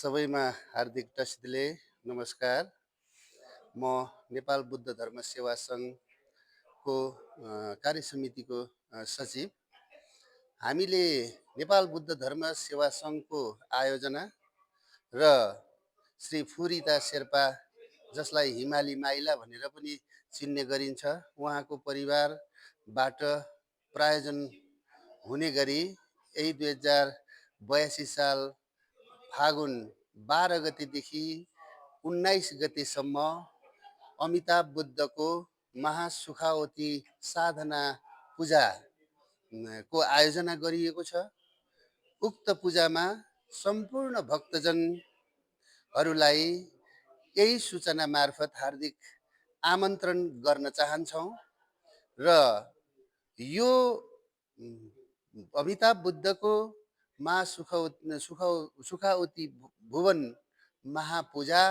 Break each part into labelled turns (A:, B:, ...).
A: सबैमा हार्दिक टस्दिले नमस्कार। म नेपाल बुद्ध धर्म सेवा सङ्घको कार्य समितिको सचिव। हामीले नेपाल बुद्ध धर्म सेवा सङ्घको आयोजना र श्री फुरिता शेर्पा, जसलाई हिमाली माइला भनेर पनि चिन्ने गरिन्छ, उहाँको परिवारबाट प्रायोजन हुने गरी यही 2082 साल फागुन 12 गतेदेखि 19 गतेसम्म अमिताभ बुद्धको महासुखावती साधना पूजा को आयोजना गरिएको छ। उक्त पूजामा सम्पूर्ण भक्तजनहरूलाई यही सूचना मार्फत हार्दिक आमन्त्रण गर्न चाहन्छौँ र यो अमिताभ बुद्धको सुखावती भुवन महापूजा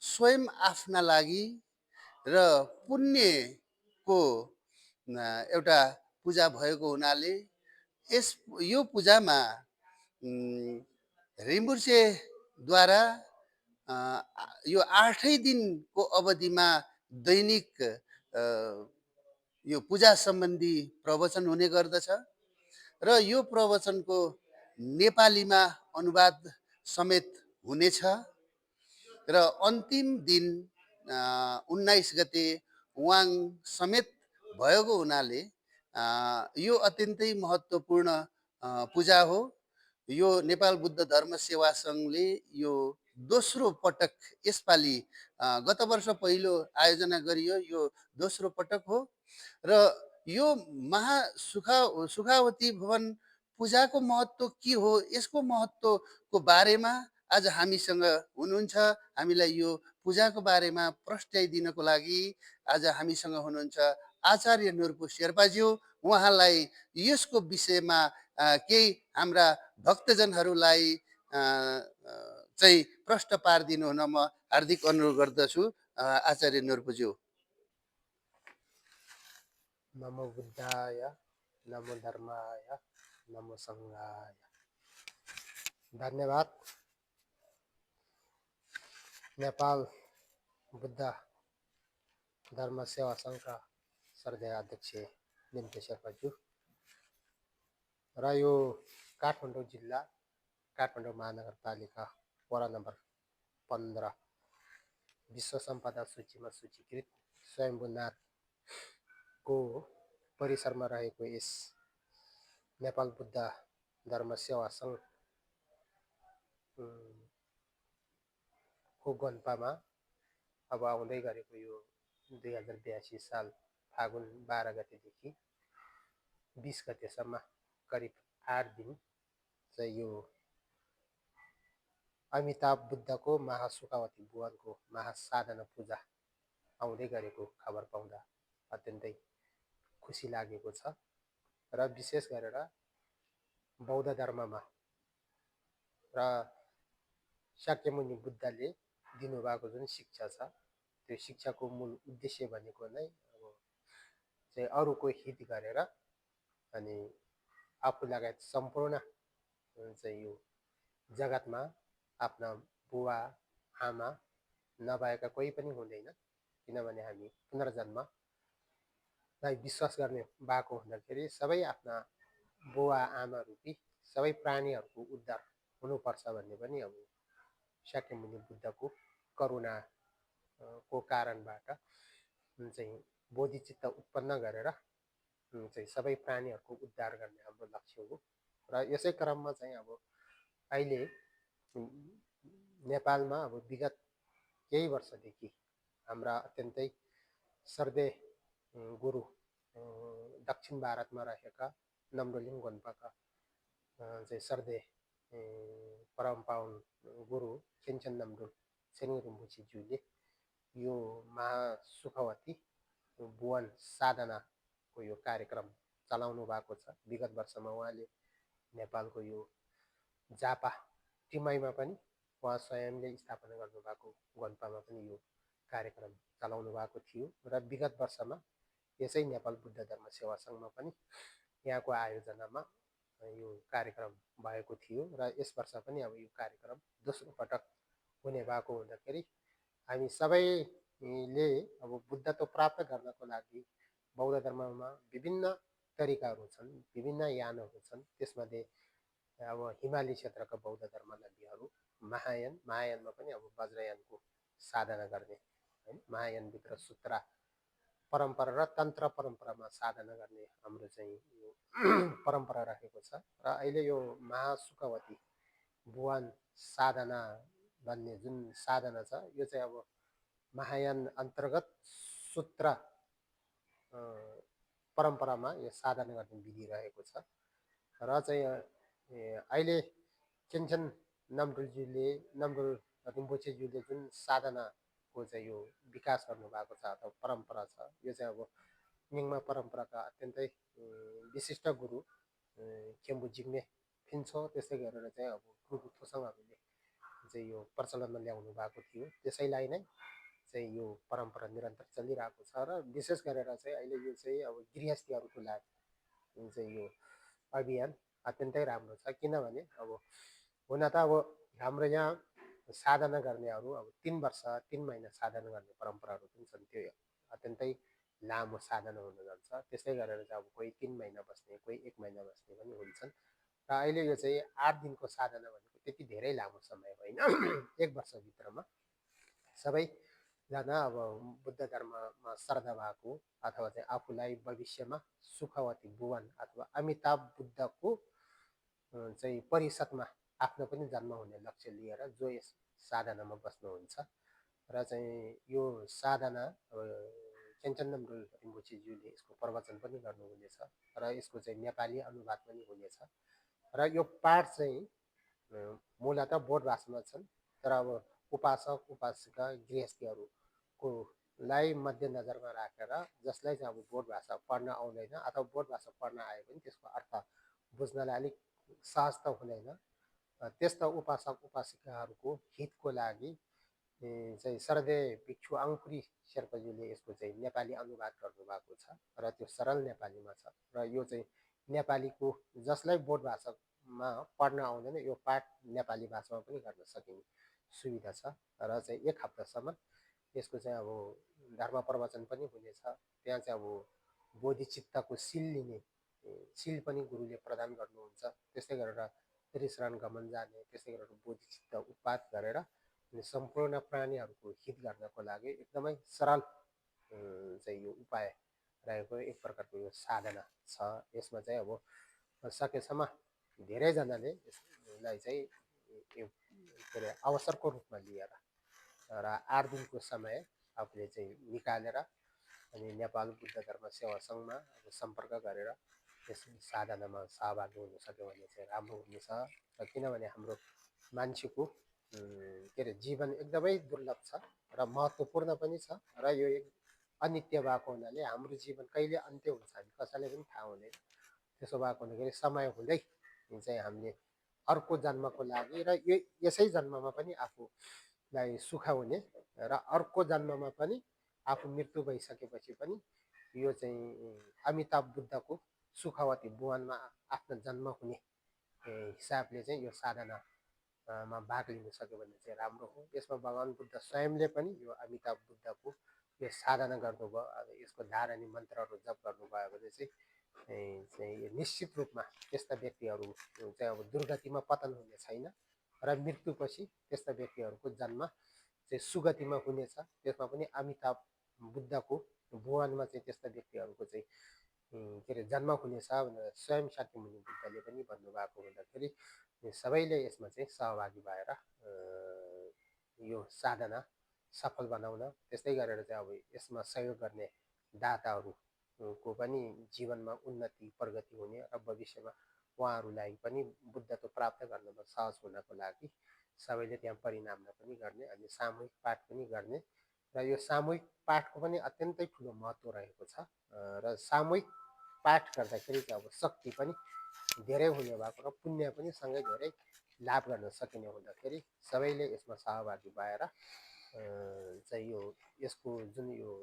A: स्वयं आफ्ना लागि र पुण्यको एउटा पूजा भएको हुनाले यो पूजामा रिम्बुर्चेद्वारा यो 8 दिनको अवधिमा दैनिक यो पूजा सम्बन्धी प्रवचन हुने गर्दछ र यो प्रवचनको नेपालीमा अनुवाद समेत हुनेछ र अन्तिम दिन 19 गते वाङ समेत भएको हुनाले यो अत्यन्तै महत्त्वपूर्ण पूजा हो। यो नेपाल बुद्ध धर्म सेवा सङ्घले यो दोस्रो पटक यसपालि गत वर्ष पहिलो आयोजना गरियो, यो दोस्रो पटक हो र यो सुखावती भवन पूजाको महत्त्व के हो, यसको महत्त्वको बारेमा आज हामीसँग हुनुहुन्छ। हामीलाई यो पूजाको बारेमा प्रस्ट्याइदिनको लागि आज हामीसँग हुनुहुन्छ आचार्य नुर्पु शेर्पाज्यू। उहाँलाई यसको विषयमा केही हाम्रा भक्तजनहरूलाई चाहिँ प्रश्न पारिदिनु हुन म हार्दिक अनुरोध गर्दछु। आचार्य नुर्पुज्यू।
B: नमो बुद्धाय, नमो धर्माय, नमो सङ्घाय। धन्यवाद। नेपाल बुद्ध धर्म सेवा सङ्घका श्रद्धेय अध्यक्ष निम्ते शेर्पाज्यू र यो काठमाडौँ जिल्ला, काठमाडौँ महानगरपालिका वडा नम्बर 15 विश्व सम्पदा सूचीमा सूचीकृत स्वयम्भूनाथको परिसरमा रहेको यस नेपाल बुद्ध धर्म सेवा सङ्घ को गन्पामा अब आउँदै गरेको यो 2082 साल फागुन 12 गतेदेखि 20 गतेसम्म करिब 8 दिन चाहिँ यो अमिताभ बुद्धको महासुखावती भुवनको महासाधना पूजा आउँदै गरेको खबर पाउँदा अत्यन्तै खुसी लागेको छ र विशेष गरेर बौद्ध धर्ममा र शाक्यमुनि बुद्धले दिनुभएको जुन शिक्षा छ, त्यो शिक्षाको मूल उद्देश्य भनेको नै अब चाहिँ अरूको हित गरेर अनि आफू लगायत सम्पूर्ण चाहिँ यो जगतमा आफ्ना बुवा आमा नभएका कोही पनि हुँदैन, किनभने हामी पुनर्जन्मलाई विश्वास गर्ने भएको हुँदाखेरि सबै आफ्ना बुवा आमा रूपी सबै प्राणीहरूको उद्धार हुनुपर्छ भन्ने पनि अब शाक्यमुनि बुद्धको करुणाको कारणबाट चाहिँ बोधिचित्त उत्पन्न गरेर चाहिँ सबै प्राणीहरूको उद्धार गर्ने हाम्रो लक्ष्य हो र यसै क्रममा चाहिँ अब अहिले नेपालमा अब विगत केही वर्षदेखि हाम्रा अत्यन्तै श्रद्धेय गुरु दक्षिण भारतमा रहेका नम्रोलिङ गोन्पाका चाहिँ श्रद्धेय परम पावन गुरु खेन्चन नामडुल सेरिङ रिम्पोछेज्यूले यो महासुखावती भुवन साधनाको यो कार्यक्रम चलाउनु भएको छ। विगत वर्षमा उहाँले नेपालको यो झापा टिमाईमा पनि उहाँ स्वयंले स्थापना गर्नुभएको गन्पामा पनि यो कार्यक्रम चलाउनु भएको थियो र विगत वर्षमा यसै नेपाल बुद्ध धर्म सेवा सङ्घमा पनि यहाँको आयोजनामा यो कार्यक्रम भएको थियो र यस वर्ष पनि अब यो कार्यक्रम दोस्रो पटक हुने भएको हुँदाखेरि हामी सबैले अब बुद्धत्व प्राप्त गर्नको लागि बौद्ध धर्ममा विभिन्न तरिकाहरू छन्, विभिन्न यानहरू छन्। त्यसमध्ये अब हिमाली क्षेत्रका बौद्ध धर्मावलम्बीहरू महायानमा पनि अब वज्रयानको साधना गर्ने हैन, महायानभित्र सूत्र परम्परा र तन्त्र परम्परामा साधना गर्ने हाम्रो चाहिँ यो परम्परा रहेको छ र अहिले यो महासुखवती भुवन साधना भन्ने जुन साधना छ यो चाहिँ अब महायान अन्तर्गत सूत्र परम्परामा यो साधना गर्ने विधि रहेको छ र चाहिँ अहिले चेन्चन नम्बुल रिम्पोछेज्यूले जुन साधनाको चाहिँ यो विकास गर्नुभएको छ अथवा परम्परा छ यो चाहिँ अब निङ्मा परम्पराका अत्यन्तै विशिष्ट गुरु खेम्बु जिग्मे फिन्छो त्यसै गरेर चाहिँ अब गुरु थोसङहरूले चाहिँ यो प्रचलनमा ल्याउनु भएको थियो। त्यसैलाई नै चाहिँ यो परम्परा निरन्तर चलिरहेको छ र विशेष गरेर चाहिँ अहिले यो चाहिँ अब गृहस्थीहरूको लागि चाहिँ यो अभियान अत्यन्तै राम्रो छ। किनभने अब हुन त अब हाम्रो यहाँ साधना गर्नेहरू अब 3 वर्ष 3 महिना साधना गर्ने परम्पराहरू पनि छन्। त्यो अत्यन्तै लामो साधना हुन जान्छ। त्यसै गरेर चाहिँ अब कोही 3 महिना बस्ने, कोही 1 महिना बस्ने पनि हुन्छन् र अहिले यो चाहिँ 8 दिनको साधना भनेको त्यति धेरै लामो समय होइन। 1 वर्षभित्रमा सबैजना अब बुद्ध धर्ममा श्रद्धा भएको अथवा चाहिँ आफूलाई भविष्यमा सुखवती भुवन अथवा अमिताभ बुद्धको चाहिँ परिषदमा आफ्नो पनि जन्म हुने लक्ष्य लिएर जो यस साधनामा बस्नुहुन्छ र चाहिँ यो साधना चेन्चन नम्बुल रिम्पोछेज्यूले यसको प्रवचन पनि गर्नुहुनेछ र यसको चाहिँ नेपाली अनुवाद पनि हुनेछ र यो पाठ चाहिँ मूलत बोध भाषामा छन् तर अब उपासक उपासिका गृहस्थीहरूको लाई मध्यनजरमा राखेर जसलाई चाहिँ अब बोध भाषा पढ्न आउँदैन अथवा बोध भाषा पढ्न आए पनि त्यसको अर्थ बुझ्नलाई अलिक सहज त हुँदैन। त्यस्ता उपासक उपासिकाहरूको हितको लागि चाहिँ शरदे भिक्षु आङपुरी शेर्पाज्यूले यसको चाहिँ नेपाली अनुवाद गर्नुभएको छ र त्यो सरल नेपालीमा छ र यो चाहिँ नेपालीको जसलाई बोध भाषामा पढ्न आउँदैन यो पाठ नेपाली भाषामा पनि गर्न सकिने सुविधा छ र चाहिँ 1 हप्तासम्म यसको चाहिँ अब धर्म प्रवचन पनि हुनेछ। त्यहाँ चाहिँ अब बोधिचित्तको सिल लिने सिल पनि गुरुले प्रदान गर्नुहुन्छ। त्यस्तै गरेर त्रिशरण गमन जाने, त्यस्तै गरेर बोधिचित्त उत्पाद गरेर सम्पूर्ण प्राणीहरूको हित गर्नको लागि एकदमै सरल चाहिँ यो उपाय रहेको एक प्रकारको यो साधना छ। यसमा चाहिँ अब सकेसम्म धेरैजनाले यसलाई चाहिँ के अरे अवसरको रूपमा लिएर र 8 दिनको समय आफूले चाहिँ निकालेर अनि नेपाल बुद्ध धर्म सेवा सङ्घमा सम्पर्क गरेर यस साधनामा सहभागी हुन सक्यो भने चाहिँ राम्रो हुनेछ र किनभने हाम्रो मान्छेको के अरे जीवन एकदमै दुर्लभ छ र महत्त्वपूर्ण पनि छ र यो एक अनित्य भएको हुनाले हाम्रो जीवन कहिले अन्त्य हुन्छ हामी कसैलाई पनि थाहा हुँदैन। त्यसो भएको हुनाले समय हुँदै चाहिँ हामीले अर्को जन्मको लागि र यसै जन्ममा पनि आफूलाई सुख हुने र अर्को जन्ममा पनि आफू मृत्यु भइसकेपछि पनि यो चाहिँ अमिताभ बुद्धको सुखवती भुवनमा आफ्नो जन्म हुने हिसाबले चाहिँ यो साधनामा भाग लिन सक्यो भने चाहिँ राम्रो हो। यसमा भगवान् बुद्ध स्वयंले पनि यो अमिताभ बुद्धको यो साधना गर्नुभयो। अब यसको धारणी मन्त्रहरू जप गर्नुभयो भने चाहिँ निश्चित रूपमा त्यस्ता व्यक्तिहरू चाहिँ अब दुर्गतिमा पतन हुने छैन र मृत्युपछि त्यस्ता व्यक्तिहरूको जन्म चाहिँ सुगतिमा हुनेछ। त्यसमा पनि अमिताभ बुद्धको भुवनमा चाहिँ त्यस्ता व्यक्तिहरूको चाहिँ के अरे जन्म हुनेछ भनेर स्वयं शाक्यमुनि बुद्धले पनि भन्नुभएको हुँदाखेरि सबैले यसमा चाहिँ सहभागी भएर यो साधना सफल बनाउन त्यस्तै गरेर चाहिँ अब यसमा सहयोग गर्ने दाताहरूको पनि जीवनमा उन्नति प्रगति हुने र भविष्यमा उहाँहरूलाई पनि बुद्धत्व प्राप्त गर्नमा सहज हुनको लागि सबैले त्यहाँ परिनामना पनि गर्ने अनि सामूहिक पाठ पनि गर्ने र यो सामूहिक पाठको पनि अत्यन्तै ठुलो महत्त्व रहेको छ र सामूहिक पाठ गर्दाखेरि चाहिँ अब शक्ति पनि धेरै हुने भएको र पुण्य पनि सँगै धेरै लाभ गर्न सकिने हुँदाखेरि सबैले यसमा सहभागी भएर चाहिँ यो यसको जुन यो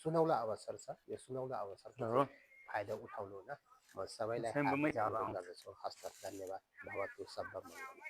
B: सुनौलो अवसर छ यो सुनौलो अवसरको फाइदा उठाउनु हुन म सबैलाई
C: स्वयम्भूमै
B: हार्दिक
C: झर्न
B: अनुरोध
C: आउँछ।
B: गर्दछु। हस्त धन्यवाद। भवतु सब्बा मङ्गलम्।